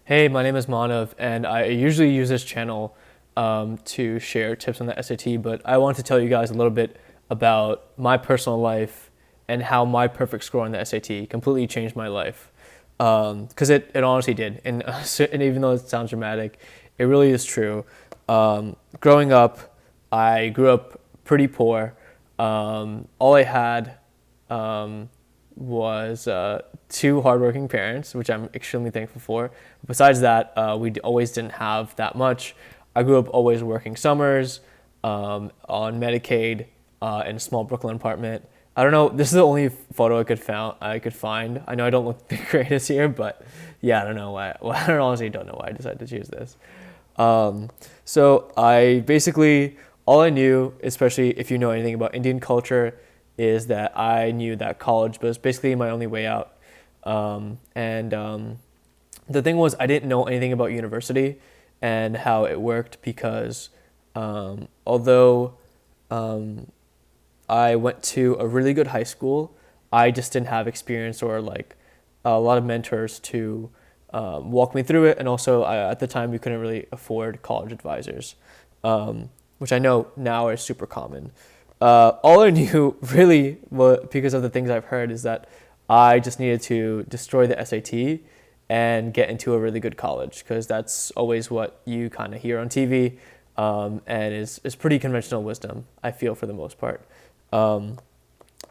Hey, my name is Manav, and I usually use this channel to share tips on the SAT, but I want to tell you guys a little bit about my personal life and how my perfect score on the SAT completely changed my life. Because it honestly did. And even though it sounds dramatic, it really is true. Growing up, I grew up pretty poor. All I had um, was two hardworking parents, which I'm extremely thankful for. Besides that, we always didn't have that much. I grew up always working summers on Medicaid in a small Brooklyn apartment. I don't know. This is the only photo I could find. I know I don't look the greatest here, but yeah, I don't know why. Well, I honestly don't know why I decided to choose this. So I basically, all I knew, especially if you know anything about Indian culture, is that I knew that college was basically my only way out. And the thing was, I didn't know anything about university and how it worked because although um, I went to a really good high school, I just didn't have experience or like a lot of mentors to walk me through it. And also, at the time, we couldn't really afford college advisors, which I know now is super common. All I knew really, because of the things I've heard, is that I just needed to destroy the SAT and get into a really good college because that's always what you kind of hear on TV, and is pretty conventional wisdom, I feel, for the most part. Um,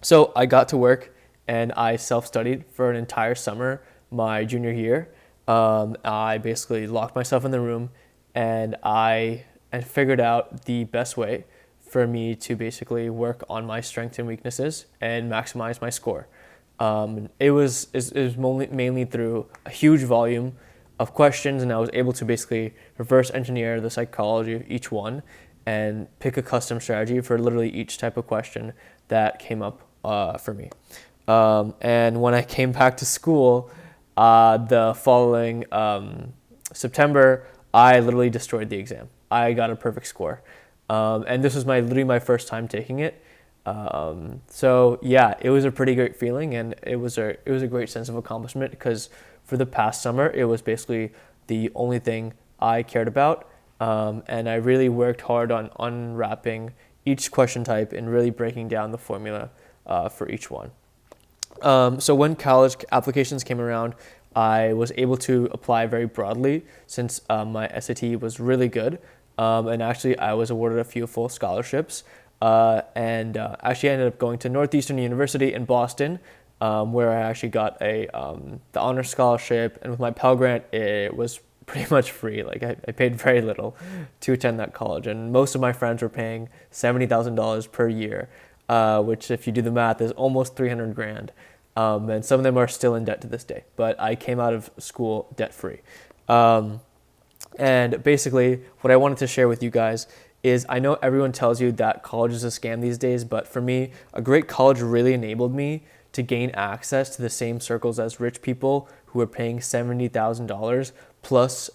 so I got to work and I self studied for an entire summer my junior year. I basically locked myself in the room and I figured out the best way for me to basically work on my strengths and weaknesses and maximize my score. It was mainly through a huge volume of questions, and I was able to basically reverse engineer the psychology of each one and pick a custom strategy for literally each type of question that came up for me. And when I came back to school, the following September, I literally destroyed the exam. I got a perfect score, and this was my literally my first time taking it. So yeah, it was a pretty great feeling, and it was a great sense of accomplishment because for the past summer, it was basically the only thing I cared about, and I really worked hard on unwrapping each question type and really breaking down the formula for each one. So when college applications came around, I was able to apply very broadly since my SAT was really good. And actually, I was awarded a few full scholarships. And actually, I ended up going to Northeastern University in Boston, where I actually got the honor scholarship. And with my Pell Grant, it was pretty much free. Like I paid very little to attend that college, and most of my friends were paying $70,000 per year, which, if you do the math, is almost 300 grand. And some of them are still in debt to this day. But I came out of school debt free. And basically, what I wanted to share with you guys is I know everyone tells you that college is a scam these days, but for me, a great college really enabled me to gain access to the same circles as rich people who are paying $70,000 plus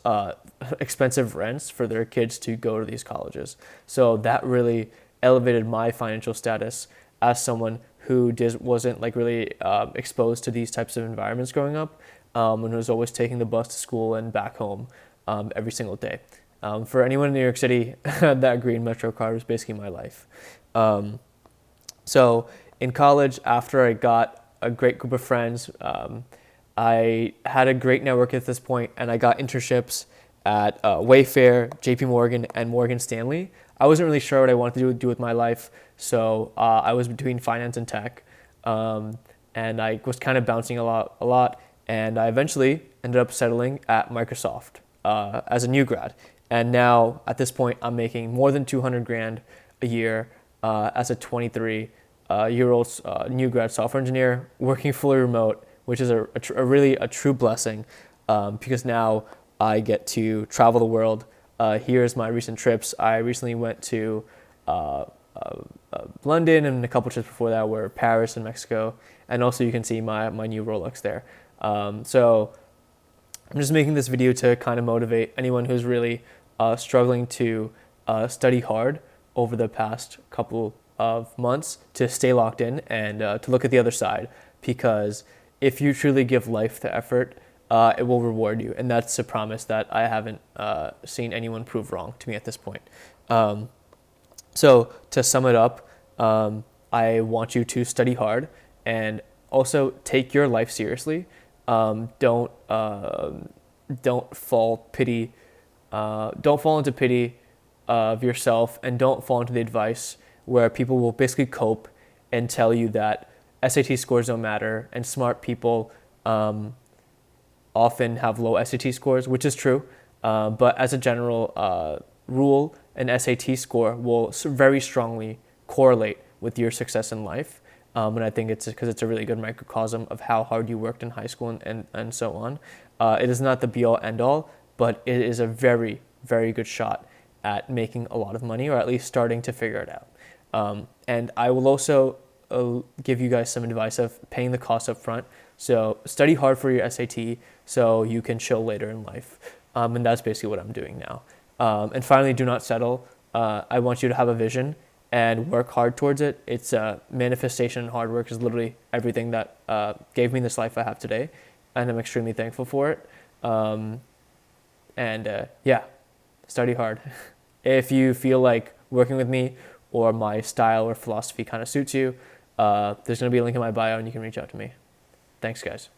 expensive rents for their kids to go to these colleges. So that really elevated my financial status as someone who wasn't like really exposed to these types of environments growing up, and was always taking the bus to school and back home every single day. For anyone in New York City, that green Metro card was basically my life. So in college, after I got a great group of friends, I had a great network at this point, and I got internships at Wayfair, J.P. Morgan, and Morgan Stanley. I wasn't really sure what I wanted to do with my life, so I was between finance and tech, and I was kind of bouncing a lot, and I eventually ended up settling at Microsoft as a new grad. And now at this point, I'm making more than 200 grand a year as a 23-year-old new grad software engineer working fully remote, which is really a true blessing because now I get to travel the world. Here's my recent trips. I recently went to London, and a couple trips before that were Paris and Mexico. And also you can see my new Rolex there. So I'm just making this video to kind of motivate anyone who's really struggling to study hard over the past couple of months to stay locked in and to look at the other side. Because if you truly give life the effort it will reward you. And that's a promise that I haven't seen anyone prove wrong to me at this point. So to sum it up, I want you to study hard and also take your life seriously. Don't don't fall into pity of yourself, and don't fall into the advice where people will basically cope and tell you that SAT scores don't matter, and smart people often have low SAT scores, which is true. But as a general rule, an SAT score will very strongly correlate with your success in life. And I think it's because it's a really good microcosm of how hard you worked in high school and so on. It is not the be-all, end-all, but it is a very, very good shot at making a lot of money, or at least starting to figure it out. And I will also give you guys some advice of paying the cost up front. So study hard for your SAT so you can chill later in life. And that's basically what I'm doing now. And finally, do not settle. I want you to have a vision and work hard towards it. It's manifestation and hard work is literally everything that gave me this life I have today. And I'm extremely thankful for it. Yeah, study hard. If you feel like working with me or my style or philosophy kind of suits you, there's going to be a link in my bio and you can reach out to me. Thanks, guys.